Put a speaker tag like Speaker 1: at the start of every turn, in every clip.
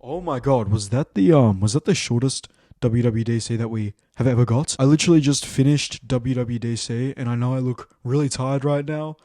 Speaker 1: Oh my god, was that the shortest WWDC that we have ever got? I literally just finished WWDC and I know I look really tired right now.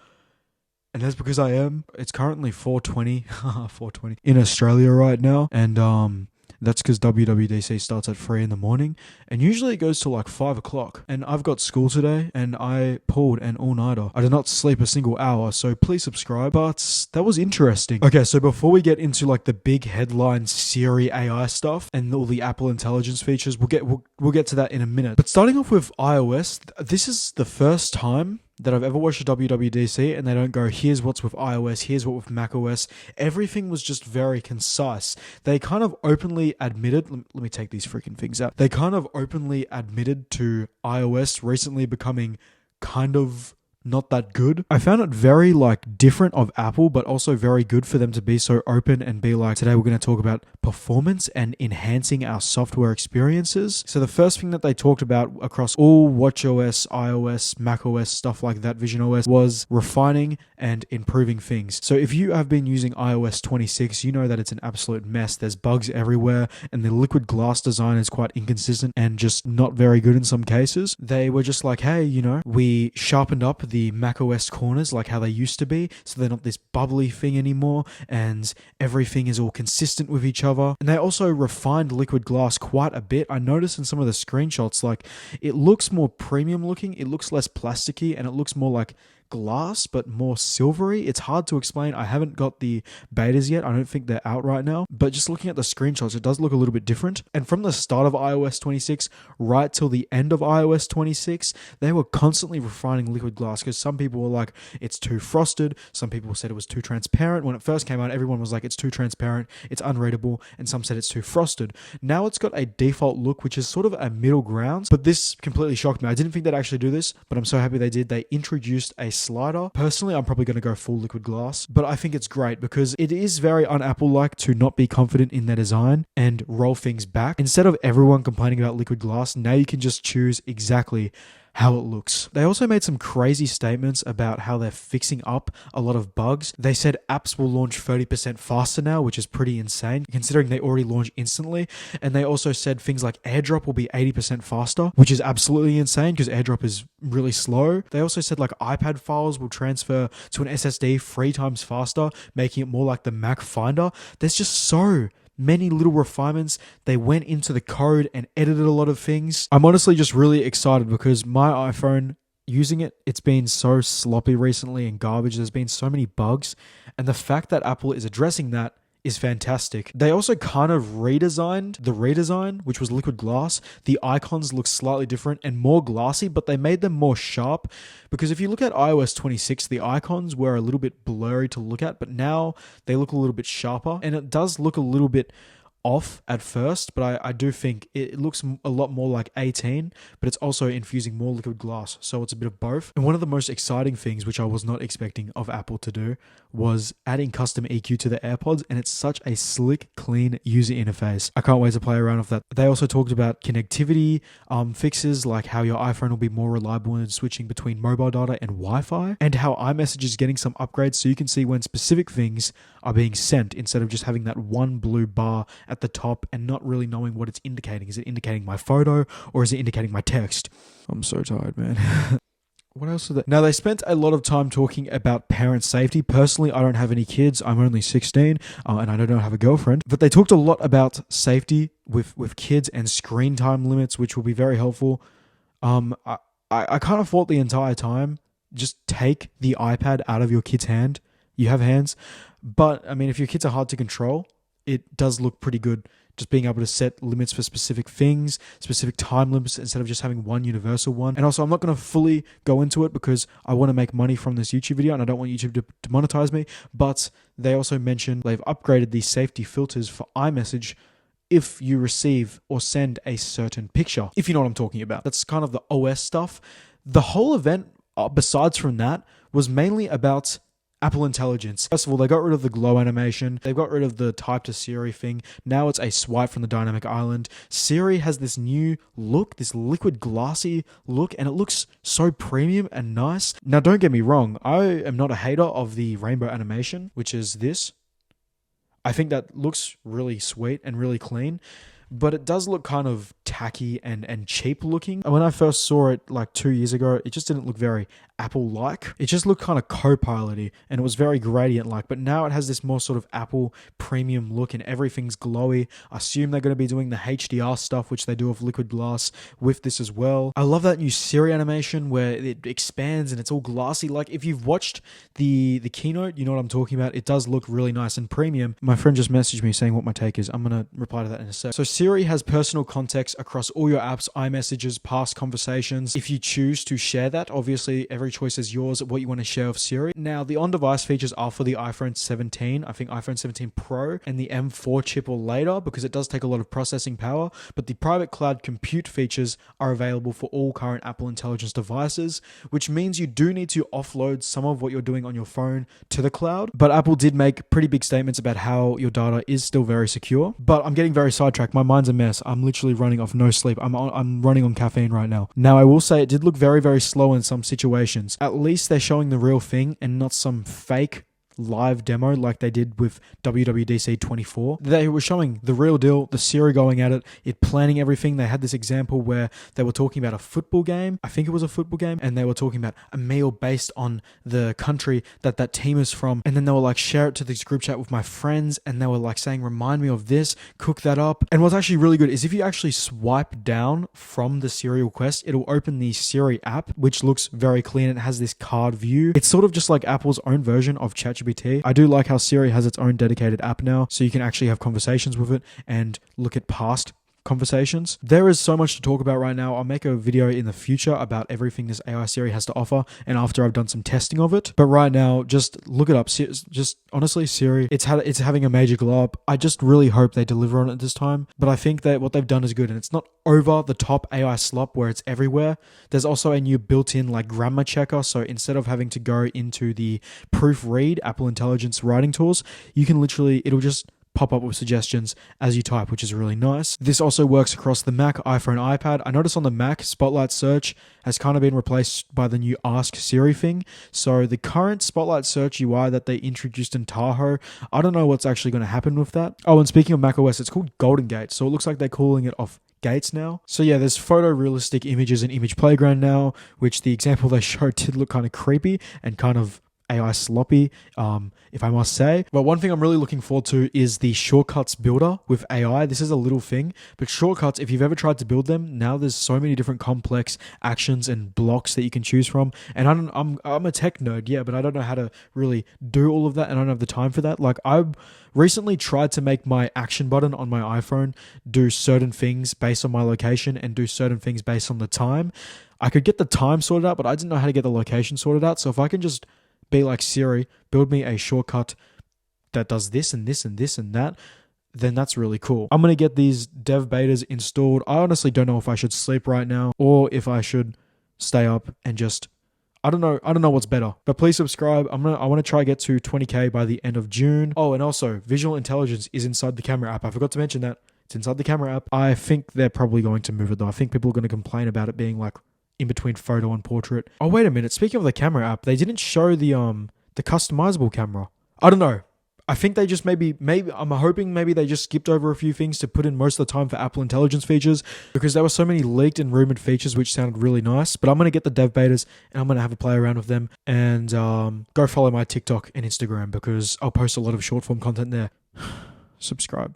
Speaker 1: And that's because I am. It's currently 4:20, 4:20 in Australia right now, and that's because WWDC starts at 3 in the morning, and usually it goes to like 5 o'clock. And I've got school today, and I pulled an all-nighter. I did not sleep a single hour, so please subscribe. But that was interesting. Okay, so before we get into like the big headline Siri AI stuff and all the Apple Intelligence features, we'll get to that in a minute. But starting off with iOS, this is the first time that I've ever watched a WWDC and they don't go, here's what's with iOS, here's what with macOS. Everything was just very concise. They kind of openly admitted, let me take these freaking things out. They kind of openly admitted to iOS recently becoming kind of not that good. I found it very like different of Apple, but also very good for them to be so open and be like, today we're going to talk about performance and enhancing our software experiences. So the first thing that they talked about across all watchOS, iOS, macOS, stuff like that, visionOS, was refining and improving things. So if you have been using iOS 26, you know that it's an absolute mess. There's bugs everywhere and the liquid glass design is quite inconsistent and just not very good in some cases. They were just like, hey, we sharpened up the macOS corners like how they used to be, so they're not this bubbly thing anymore, and everything is all consistent with each other. And they also refined liquid glass quite a bit. I noticed in some of the screenshots, like, it looks more premium looking, it looks less plasticky, and it looks more like glass but more silvery. It's hard to explain. I haven't got the betas yet. I don't think they're out right now, but just looking at the screenshots, it does look a little bit different. And from the start of iOS 26 right till the end of iOS 26, they were constantly refining liquid glass, because some people were like, it's too frosted, some people said it was too transparent. When it first came out, everyone was like, it's too transparent, it's unreadable, and some said it's too frosted. Now it's got a default look which is sort of a middle ground, but this completely shocked me. I didn't think they'd actually do this, but I'm so happy they did. They introduced a slider. Personally, I'm probably going to go full liquid glass, but I think it's great because it is very un-Apple-like to not be confident in their design and roll things back. Instead of everyone complaining about liquid glass, now you can just choose exactly how it looks. They also made some crazy statements about how they're fixing up a lot of bugs. They said apps will launch 30% faster now, which is pretty insane considering they already launch instantly. And they also said things like AirDrop will be 80% faster, which is absolutely insane because AirDrop is really slow. They also said like iPad files will transfer to an SSD 3 times faster, making it more like the Mac Finder. There's just so many little refinements. They went into the code and edited a lot of things. I'm honestly just really excited because my iPhone, using it, it's been so sloppy recently and garbage. There's been so many bugs, and the fact that Apple is addressing that is fantastic. They also kind of redesigned the redesign, which was liquid glass. The icons look slightly different and more glassy, but they made them more sharp, because if you look at iOS 26, the icons were a little bit blurry to look at, but now they look a little bit sharper, and it does look a little bit off at first, but I do think it looks a lot more like 18, but it's also infusing more liquid glass, so it's a bit of both. And one of the most exciting things, which I was not expecting of Apple to do, was adding custom EQ to the AirPods, and it's such a slick, clean user interface. I can't wait to play around with that. They also talked about connectivity fixes, like how your iPhone will be more reliable in switching between mobile data and Wi-Fi, and how iMessage is getting some upgrades so you can see when specific things are being sent instead of just having that one blue bar at the top and not really knowing what it's indicating. Is it indicating my photo or is it indicating my text? I'm so tired, man. What else is that? Now, they spent a lot of time talking about parent safety. Personally, I don't have any kids. I'm only 16 and I don't have a girlfriend. But they talked a lot about safety with kids and screen time limits, which will be very helpful. I kind of thought the entire time, just take the iPad out of your kid's hand. You have hands. But, I mean, if your kids are hard to control, it does look pretty good. Just being able to set limits for specific things, specific time limits, instead of just having one universal one. And also, I'm not going to fully go into it because I want to make money from this YouTube video and I don't want YouTube to monetize me. But they also mentioned they've upgraded the safety filters for iMessage if you receive or send a certain picture, if you know what I'm talking about. That's kind of the OS stuff. The whole event, besides from that, was mainly about Apple Intelligence. First of all, they got rid of the glow animation. They got rid of the type to Siri thing. Now it's a swipe from the dynamic island. Siri has this new look, this liquid glassy look, and it looks so premium and nice. Now, don't get me wrong. I am not a hater of the rainbow animation, which is this. I think that looks really sweet and really clean, but it does look kind of tacky and cheap looking. When I first saw it like 2 years ago, it just didn't look very Apple-like. It just looked kind of Copilot-y, and it was very gradient-like, but now it has this more sort of Apple premium look and everything's glowy. I assume they're going to be doing the HDR stuff, which they do with liquid glass with this as well. I love that new Siri animation where it expands and it's all glassy. Like if you've watched the keynote, you know what I'm talking about. It does look really nice and premium. My friend just messaged me saying what my take is. I'm going to reply to that in a sec. So Siri has personal context across all your apps, iMessages, past conversations. If you choose to share that, obviously every choice is yours, what you want to share with Siri. Now, the on-device features are for the iPhone 17, I think iPhone 17 Pro, and the M4 chip or later, because it does take a lot of processing power, but the private cloud compute features are available for all current Apple Intelligence devices, which means you do need to offload some of what you're doing on your phone to the cloud. But Apple did make pretty big statements about how your data is still very secure. But I'm getting very sidetracked. My mind's a mess. I'm literally running off no sleep. I'm running on caffeine right now. Now, I will say it did look very, very slow in some situations. At least they're showing the real thing and not some fake live demo like they did with WWDC 24. They were showing the real deal, the Siri going at it planning everything. They had this example where they were talking about a football game. I think it was a football game. And they were talking about a meal based on the country that team is from. And then they were like, share it to this group chat with my friends. And they were like saying, remind me of this, cook that up. And what's actually really good is if you actually swipe down from the Siri request, it'll open the Siri app, which looks very clean. It has this card view. It's sort of just like Apple's own version of ChatGPT. I do like how Siri has its own dedicated app now, so you can actually have conversations with it and look at past conversations. There is so much to talk about right now. I'll make a video in the future about everything this AI Siri has to offer, and after I've done some testing of it. But right now, just look it up. Just honestly, Siri, it's having a major glow up. I just really hope they deliver on it this time. But I think that what they've done is good, and it's not over the top AI slop where it's everywhere. There's also a new built-in like grammar checker. So instead of having to go into the proofread Apple Intelligence writing tools, you can it'll just pop up with suggestions as you type, which is really nice. This also works across the Mac, iPhone, iPad. I noticed on the Mac, Spotlight Search has kind of been replaced by the new Ask Siri thing. So the current Spotlight Search UI that they introduced in Tahoe, I don't know what's actually going to happen with that. Oh, and speaking of macOS, it's called Golden Gate. So it looks like they're calling it off Gates now. So yeah, there's photorealistic images in Image Playground now, which the example they showed did look kind of creepy and kind of AI sloppy, if I must say. But one thing I'm really looking forward to is the shortcuts builder with AI. This is a little thing, but shortcuts, if you've ever tried to build them, now there's so many different complex actions and blocks that you can choose from. And I'm a tech nerd, yeah, but I don't know how to really do all of that, and I don't have the time for that. Like, I recently tried to make my action button on my iPhone do certain things based on my location and do certain things based on the time. I could get the time sorted out, but I didn't know how to get the location sorted out. So if I can just be like Siri, build me a shortcut that does this and this and this and that, then that's really cool. I'm going to get these dev betas installed. I honestly don't know if I should sleep right now or if I should stay up and just, I don't know what's better. But please subscribe. I want to try to get to 20k by the end of June. Oh, and also visual intelligence is inside the camera app. I forgot to mention that. It's inside the camera app. I think they're probably going to move it though. I think people are going to complain about it being like in between photo and portrait. Oh, wait a minute. Speaking of the camera app, they didn't show the customizable camera. I don't know. I think they just maybe I'm hoping maybe they just skipped over a few things to put in most of the time for Apple Intelligence features, because there were so many leaked and rumored features which sounded really nice. But I'm going to get the dev betas and I'm going to have a play around with them, and go follow my TikTok and Instagram because I'll post a lot of short form content there. Subscribe.